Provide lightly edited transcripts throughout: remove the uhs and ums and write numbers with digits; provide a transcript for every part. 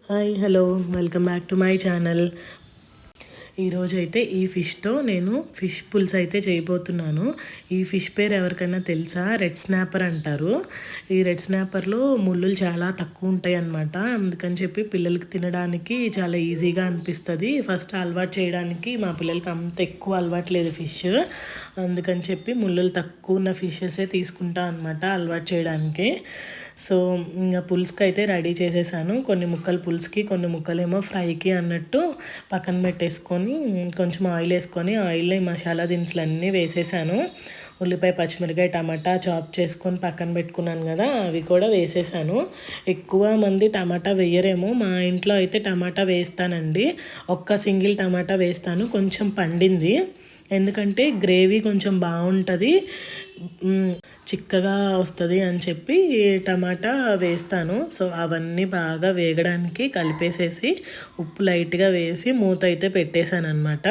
Hi hello welcome back to my channel. ఈరోజైతే ఈ ఫిష్తో నేను ఫిష్ పులుసు అయితే చేయబోతున్నాను. ఈ ఫిష్ పేరు ఎవరికైనా తెలుసా? రెడ్ స్నాపర్ అంటారు. ఈ రెడ్ స్నాపర్లో ముళ్ళులు చాలా తక్కువ ఉంటాయి అన్నమాట. అందుకని చెప్పి పిల్లలకి తినడానికి చాలా ఈజీగా అనిపిస్తుంది. ఫస్ట్ అలవాటు చేయడానికి మా పిల్లలకి అంత ఎక్కువ అలవాటు లేదు ఫిష్. అందుకని చెప్పి ముళ్ళులు తక్కువ ఉన్న ఫిషెసే తీసుకుంటా అనమాట అలవాటు చేయడానికి. సో ఇంకా పులుసుకి అయితే రెడీ చేసేసాను. కొన్ని ముక్కలు పులుసుకి, కొన్ని ముక్కలేమో ఫ్రైకి అన్నట్టు పక్కన పెట్టేసుకొని కొంచెం ఆయిల్ వేసుకొని ఆయిల్లో ఈ మసాలా దినుసులు అన్నీ వేసేసాను. ఉల్లిపాయ, పచ్చిమిరకాయ, టమాటా చాప్ చేసుకొని పక్కన పెట్టుకున్నాను కదా, అవి కూడా వేసేసాను. ఎక్కువ మంది టమాటా వేయరేమో, మా ఇంట్లో అయితే టమాటా వేస్తానండి. ఒక్క సింగిల్ టమాటా వేస్తాను, కొంచెం పండింది. ఎందుకంటే గ్రేవీ కొంచెం బాగుంటుంది, చిక్కగా వస్తుంది అని చెప్పి టమాటా వేస్తాను. సో అవన్నీ బాగా వేగడానికి కలిపేసేసి ఉప్పు లైట్గా వేసి మూత అయితే పెట్టేశాను అనమాట.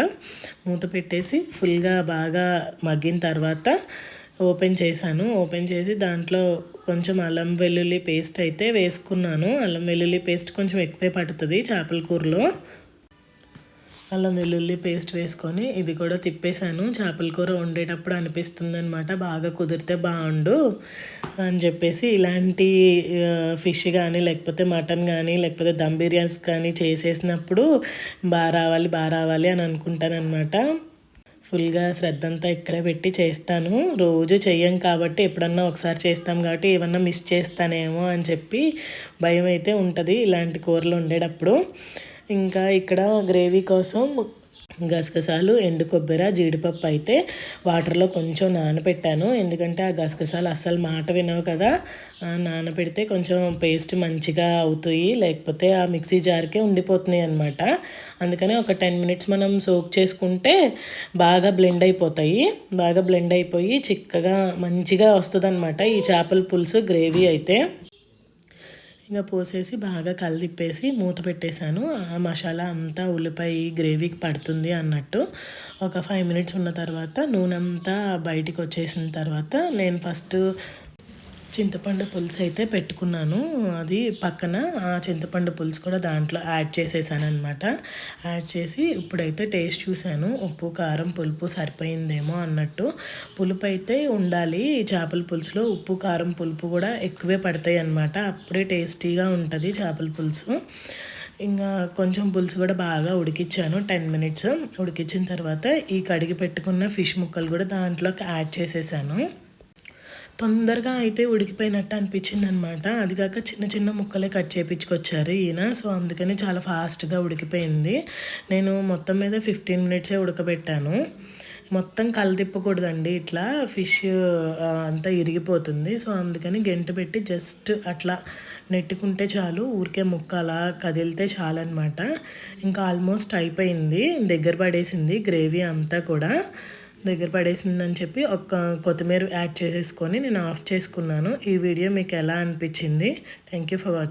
మూత పెట్టేసి ఫుల్గా బాగా మగ్గిన తర్వాత ఓపెన్ చేశాను. ఓపెన్ చేసి దాంట్లో కొంచెం అల్లం వెల్లుల్లి పేస్ట్ అయితే వేసుకున్నాను. అల్లం వెల్లుల్లి పేస్ట్ కొంచెం ఎక్కువే పడుతుంది చేపల కూరలో. అల్లం వెల్లుల్లి పేస్ట్ వేసుకొని ఇది కూడా తిప్పేశాను. చేపల కూర వండేటప్పుడు అనిపిస్తుంది అనమాట, బాగా కుదిరితే బాగుండు అని చెప్పేసి. ఇలాంటి ఫిష్ కానీ లేకపోతే మటన్ కానీ లేకపోతే దమ్ బిర్యానీస్ కానీ చేసేసినప్పుడు బాగా రావాలి అని అనుకుంటాను అనమాట. ఫుల్గా శ్రద్ధ అంతా ఇక్కడే పెట్టి చేస్తాను. రోజు చెయ్యం కాబట్టి ఎప్పుడన్నా ఒకసారి చేస్తాం కాబట్టి ఏమన్నా మిస్ చేస్తానేమో అని చెప్పి భయం అయితే ఉంటుంది ఇలాంటి కూరలు వండేటప్పుడు. ఇంకా ఇక్కడ గ్రేవీ కోసం గసగసాలు, ఎండు కొబ్బరి, జీడిపప్పు అయితే వాటర్లో కొంచెం నానబెట్టాను. ఎందుకంటే ఆ గసగసాలు అస్సలు మాట వినవు కదా, నానబెడితే కొంచెం పేస్ట్ మంచిగా అవుతాయి, లేకపోతే ఆ మిక్సీ జార్కే ఉండిపోతున్నాయి అనమాట. అందుకని ఒక 10 మినిట్స్ మనం సోక్ చేసుకుంటే బాగా బ్లెండ్ అయిపోతాయి. బాగా బ్లెండ్ అయిపోయి చిక్కగా మంచిగా వస్తుంది అనమాట ఈ చేపల పులుసు గ్రేవీ అయితే. ఇంకా పోసేసి బాగా కలిపేసి మూత పెట్టేశాను. ఆ మసాలా అంతా ఉల్లిపాయ గ్రేవీకి పడుతుంది అన్నట్టు. ఒక 5 మినిట్స్ ఉన్న తర్వాత నూనె అంతా బయటికి వచ్చేసిన తర్వాత నేను ఫస్ట్ చింతపండు పులుసు అయితే పెట్టుకున్నాను. అది పక్కన ఆ చింతపండు పులుసు కూడా దాంట్లో యాడ్ చేసేసాను అనమాట. యాడ్ చేసి ఇప్పుడైతే టేస్ట్ చూశాను, ఉప్పు కారం పులుపు సరిపోయిందేమో అన్నట్టు. పులుపు అయితే ఉండాలి చేపల పులుసులో, ఉప్పు కారం పులుపు కూడా ఎక్కువే పడతాయి అన్నమాట, అప్పుడే టేస్టీగా ఉంటుంది చేపల పులుసు. ఇంకా కొంచెం పులుసు కూడా బాగా ఉడికించాను. 10 మినిట్స్ ఉడికించిన తర్వాత ఈ కడిగి పెట్టుకున్న ఫిష్ ముక్కలు కూడా దాంట్లోకి యాడ్ చేసేసాను. తొందరగా అయితే ఉడికిపోయినట్టు అనిపించింది అనమాట. అది కాక చిన్న చిన్న ముక్కలే కట్ చేయించుకొచ్చారు ఈయన. సో అందుకని చాలా ఫాస్ట్గా ఉడికిపోయింది. నేను మొత్తం మీద 15 మినిట్సే ఉడకబెట్టాను. మొత్తం కలదిప్పకూడదండి, ఇట్లా ఫిష్ అంతా ఇరిగిపోతుంది. సో అందుకని గెంటు పెట్టి జస్ట్ అట్లా నెట్టుకుంటే చాలు, ఊరికే ముక్క అలా కదిలితే చాలన్నమాట. ఇంకా ఆల్మోస్ట్ అయిపోయింది, దగ్గర పడేసింది గ్రేవీ అంతా కూడా. దగ్గర పడేసిందని చెప్పి ఒక కొత్తిమీర యాడ్ చేసేసుకొని నేను ఆఫ్ చేసుకున్నాను. ఈ వీడియో మీకు ఎలా అనిపించింది? Thank you for watching.